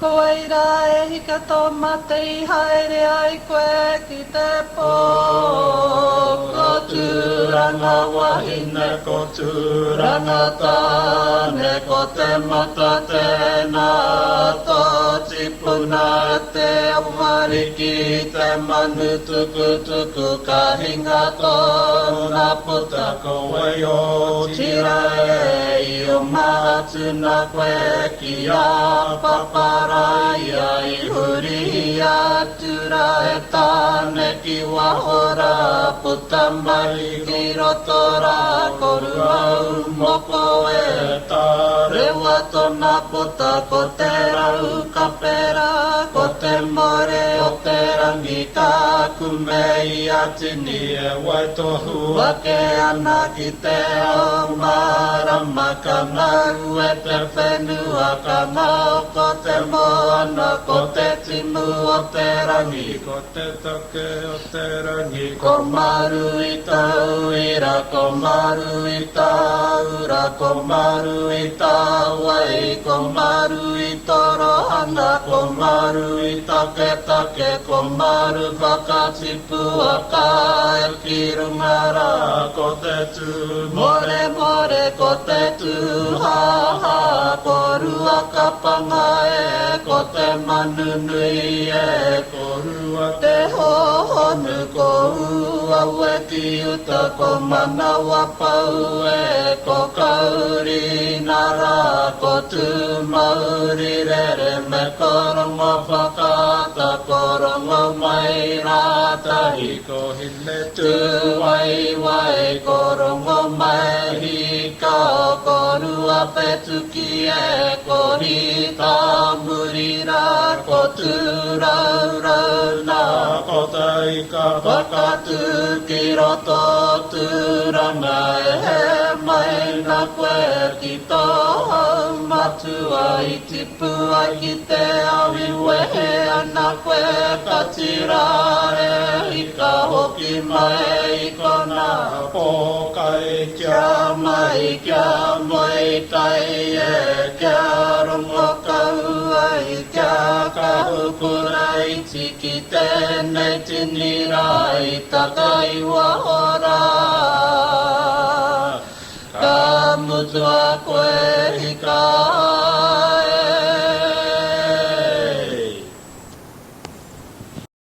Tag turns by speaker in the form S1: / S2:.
S1: koe ira e hika tō mate I haere ai koe ki te pō. Ko tūranga wahine, ko tūranga tāne, ko te mata tēnā tō tipuna te awariki, te manu tuku tuku ka hinga tōna puta koe o tira e I o mātuna koe ki a paparai ai huri atura e tāne ki wahora puta mai ki rotora koru au moko e tā rewa tōna puta ko te rau ka pera ko te more o te rangi ka kumei atini e wai tohu wake ana ki te ao marama ka mau e te whenua ka mau ko te moana ko te timu o te rangi
S2: Ko te take o te rangi
S1: ko maru I tau ira ko maru I taura ko maru I tawai ko maru I torohana ko maru I take take ko maru whakatipu a ka e ki rungara
S2: Ko te tū
S1: more more ko te tū ha ha ko rua ka panga e ko te manu nui e ko
S2: rua
S1: te hohonu ko ua weti uta ko mana wapau e ko kauri nara ko tu mauri rere me korongo whakata korongo mai rātahi
S2: Ko hine
S1: tu wai wai korongo mai hika ko rua petuki e ko rita murira ko tu rau rau na
S2: Ko te ika
S1: Whakatu ki roto tūranga e he mai na koe ki tō hau matua I tipu ai ki te awi wehe ana koe ka tira e hika hoki mai I kona
S2: Pōkai
S1: kia mai kia mai tai e kia rongo kau ai kia kahukura I tiki tēnei tini rai takai wahora ka mutua koe hika